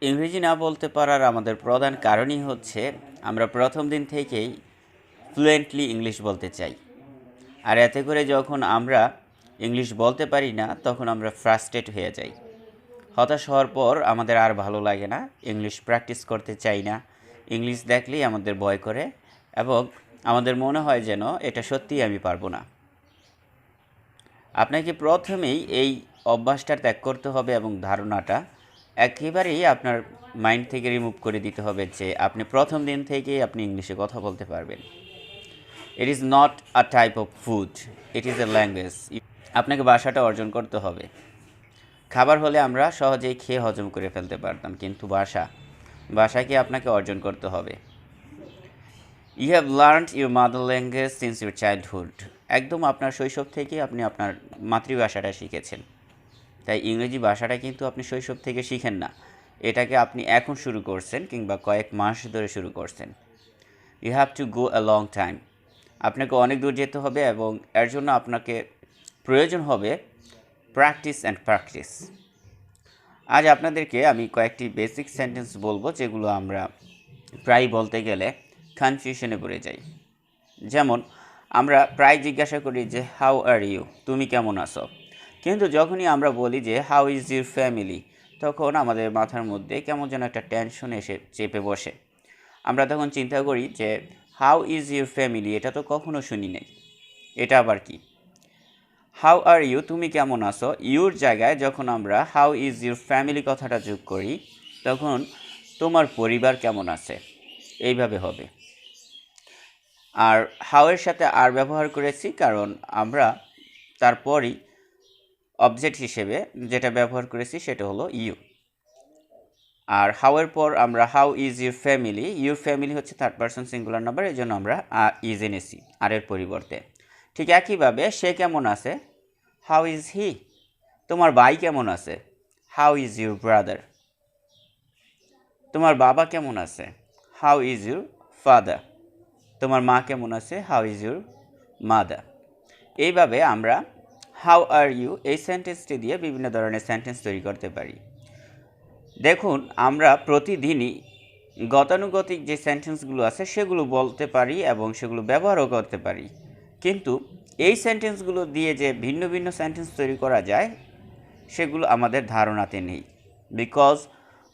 ইংরেজি না বলতে পারার আমাদের প্রধান কারণই হচ্ছে আমরা প্রথম দিন থেকেই ফ্লুয়েন্টলি ইংলিশ বলতে চাই। আর এতে করে যখন আমরা ইংলিশ বলতে পারি না তখন আমরা ফ্রাস্ট্রেট হয়ে যাই। হতাশ হওয়ার পর আমাদের আর ভালো লাগে না, ইংলিশ প্র্যাকটিস করতে চাই না, ইংলিশ দেখলেই আমাদের ভয় করে এবং আমাদের মনে হয় যেন এটা সত্যিই আমি পারবো না। আপনাকে প্রথমেই এই অভ্যাসটা ত্যাগ করতে হবে এবং ধারণাটা একেবারেই আপনার মাইন্ড থেকে রিমুভ করে দিতে হবে যে আপনি প্রথম দিন থেকেই আপনি ইংলিশে কথা বলতে পারবেন। It is not a type of food, it is a language. আপনাকে ভাষাটা অর্জন করতে হবে। খাবার হলে আমরা সহজেই খেয়ে হজম করে ফেলতে পারতাম, কিন্তু ভাষাকে আপনাকে অর্জন করতে হবে। You have learned your mother language since your childhood. একদম আপনার শৈশব থেকেই আপনি আপনার মাতৃভাষাটা শিখেছেন। তাই ইংরেজি ভাষাটা কিন্তু আপনি শৈশব থেকে শিখেন না, এটাকে আপনি এখন শুরু করছেন কিংবা কয়েক মাস ধরে শুরু করছেন। You have to go a long time. আপনাকে অনেক দূর যেতে হবে এবং এর জন্য আপনাকে প্রয়োজন হবে প্র্যাকটিস অ্যান্ড প্র্যাকটিস। আজ আপনাদেরকে আমি কয়েকটি বেসিক সেন্টেন্স বলবো যেগুলো আমরা প্রায় বলতে গেলে কনফিউশনে পড়ে যাই। যেমন আমরা প্রায় জিজ্ঞাসা করি যে হাউ আর ইউ, তুমি কেমন আছো, কিন্তু যখনই আমরা বলি যে হাউ ইজ ইউর ফ্যামিলি, তখন আমাদের মাথার মধ্যে কেমন যেন একটা টেনশন এসে চেপে বসে। আমরা তখন চিন্তা করি যে হাউ ইজ ইউর ফ্যামিলি, এটা তো কখনো শুনি নাই, এটা আবার কি? হাউ আর ইউ, তুমি কেমন আছো, ইউর জায়গায় যখন আমরা হাউ ইজ ইউর ফ্যামিলি কথাটা যোগ করি তখন তোমার পরিবার কেমন আছে, এইভাবে হবে। আর হাউয়ের সাথে আর ব্যবহার করেছি কারণ আমরা তারপরই অবজেক্ট হিসেবে যেটা ব্যবহার করেছি সেটা হলো ইউ। আর হাউয়ের পর আমরা how is your family, your family হচ্ছে থার্ড পারসন সিঙ্গুলার নাম্বার, এই জন্য আমরা ইজ এনেছি আর এর পরিবর্তে। ঠিক একইভাবে সে কেমন আছে, হাউ ইজ হি। তোমার ভাই কেমন আছে, হাউ ইজ ইউর ব্রাদার। তোমার বাবা কেমন আছে, হাউ ইজ ইউর ফাদার। তোমার মা কেমন আছে, হাউ ইজ ইউর মাদার। এইভাবে আমরা হাউ আর ইউ এই সেন্টেন্সটি দিয়ে বিভিন্ন ধরনের সেন্টেন্স তৈরি করতে পারি। দেখুন, আমরা প্রতিদিনই গতানুগতিক যে সেন্টেন্সগুলো আছে সেগুলো বলতে পারি এবং সেগুলো ব্যবহারও করতে পারি, কিন্তু এই সেন্টেন্সগুলো দিয়ে যে ভিন্ন ভিন্ন সেন্টেন্স তৈরি করা যায় সেগুলো আমাদের ধারণাতে নেই, because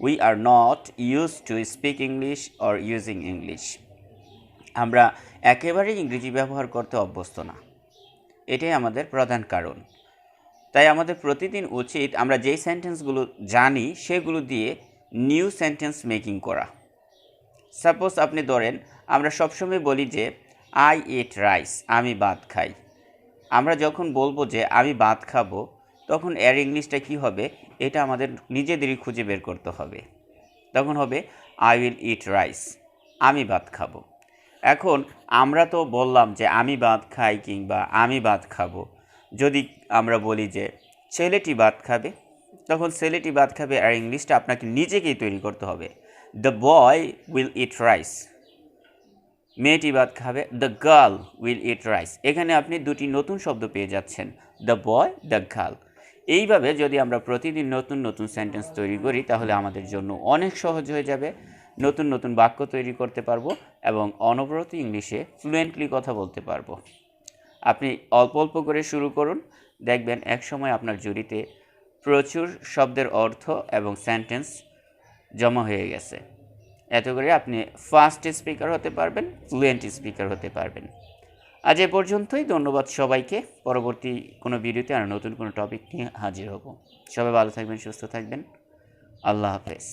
we are not use to speak English or using English. আমরা একেবারেই ইংরেজি ব্যবহার করতে অভ্যস্ত না, এটাই আমাদের প্রধান কারণ। তাই আমাদের প্রতিদিন উচিত আমরা যেই সেন্টেন্সগুলো জানি সেগুলো দিয়ে নিউ সেন্টেন্স মেকিং করা। সাপোজ আপনি ধরেন, আমরা সবসময় বলি যে আই ইট রাইস, আমি ভাত খাই। আমরা যখন বলবো যে আমি ভাত খাবো, তখন এর ইংলিশটা কী হবে এটা আমাদের নিজেদেরই খুঁজে বের করতে হবে। তখন হবে আই উইল ইট রাইস, আমি ভাত খাবো। এখন আমরা তো বললাম যে আমি ভাত খাই কিংবা আমি ভাত খাবো। যদি আমরা বলি যে ছেলেটি ভাত খাবে, তখন ছেলেটি ভাত খাবে আর ইংলিশটা আপনাকে নিজেকেই তৈরি করতে হবে। The boy will eat rice, মেয়েটি ভাত খাবে, the girl will eat rice. এখানে আপনি দুটি নতুন শব্দ পেয়ে যাচ্ছেন, দ্য বয়, দ্য গার্ল। এইভাবে যদি আমরা প্রতিদিন নতুন নতুন সেন্টেন্স তৈরি করি তাহলে আমাদের জন্য অনেক সহজ হয়ে যাবে, নতুন নতুন বাক্য তৈরি করতে পারবো এবং অনবরত ইংলিশে ফ্লুয়েন্টলি কথা বলতে পারবো। আপনি অল্প অল্প করে শুরু করুন, দেখবেন একসময় আপনার ঝুড়িতে প্রচুর শব্দের অর্থ এবং সেন্টেন্স জমা হয়ে গেছে। এতে করে আপনি ফাস্ট স্পিকার হতে পারবেন, ফ্লুয়েন্ট স্পিকার হতে পারবেন। আজ এ পর্যন্তই, ধন্যবাদ সবাইকে। পরবর্তী কোনো ভিডিওতে আর নতুন কোনো টপিক নিয়ে হাজির হব। সবাই ভালো থাকবেন, সুস্থ থাকবেন। আল্লাহ হাফেজ।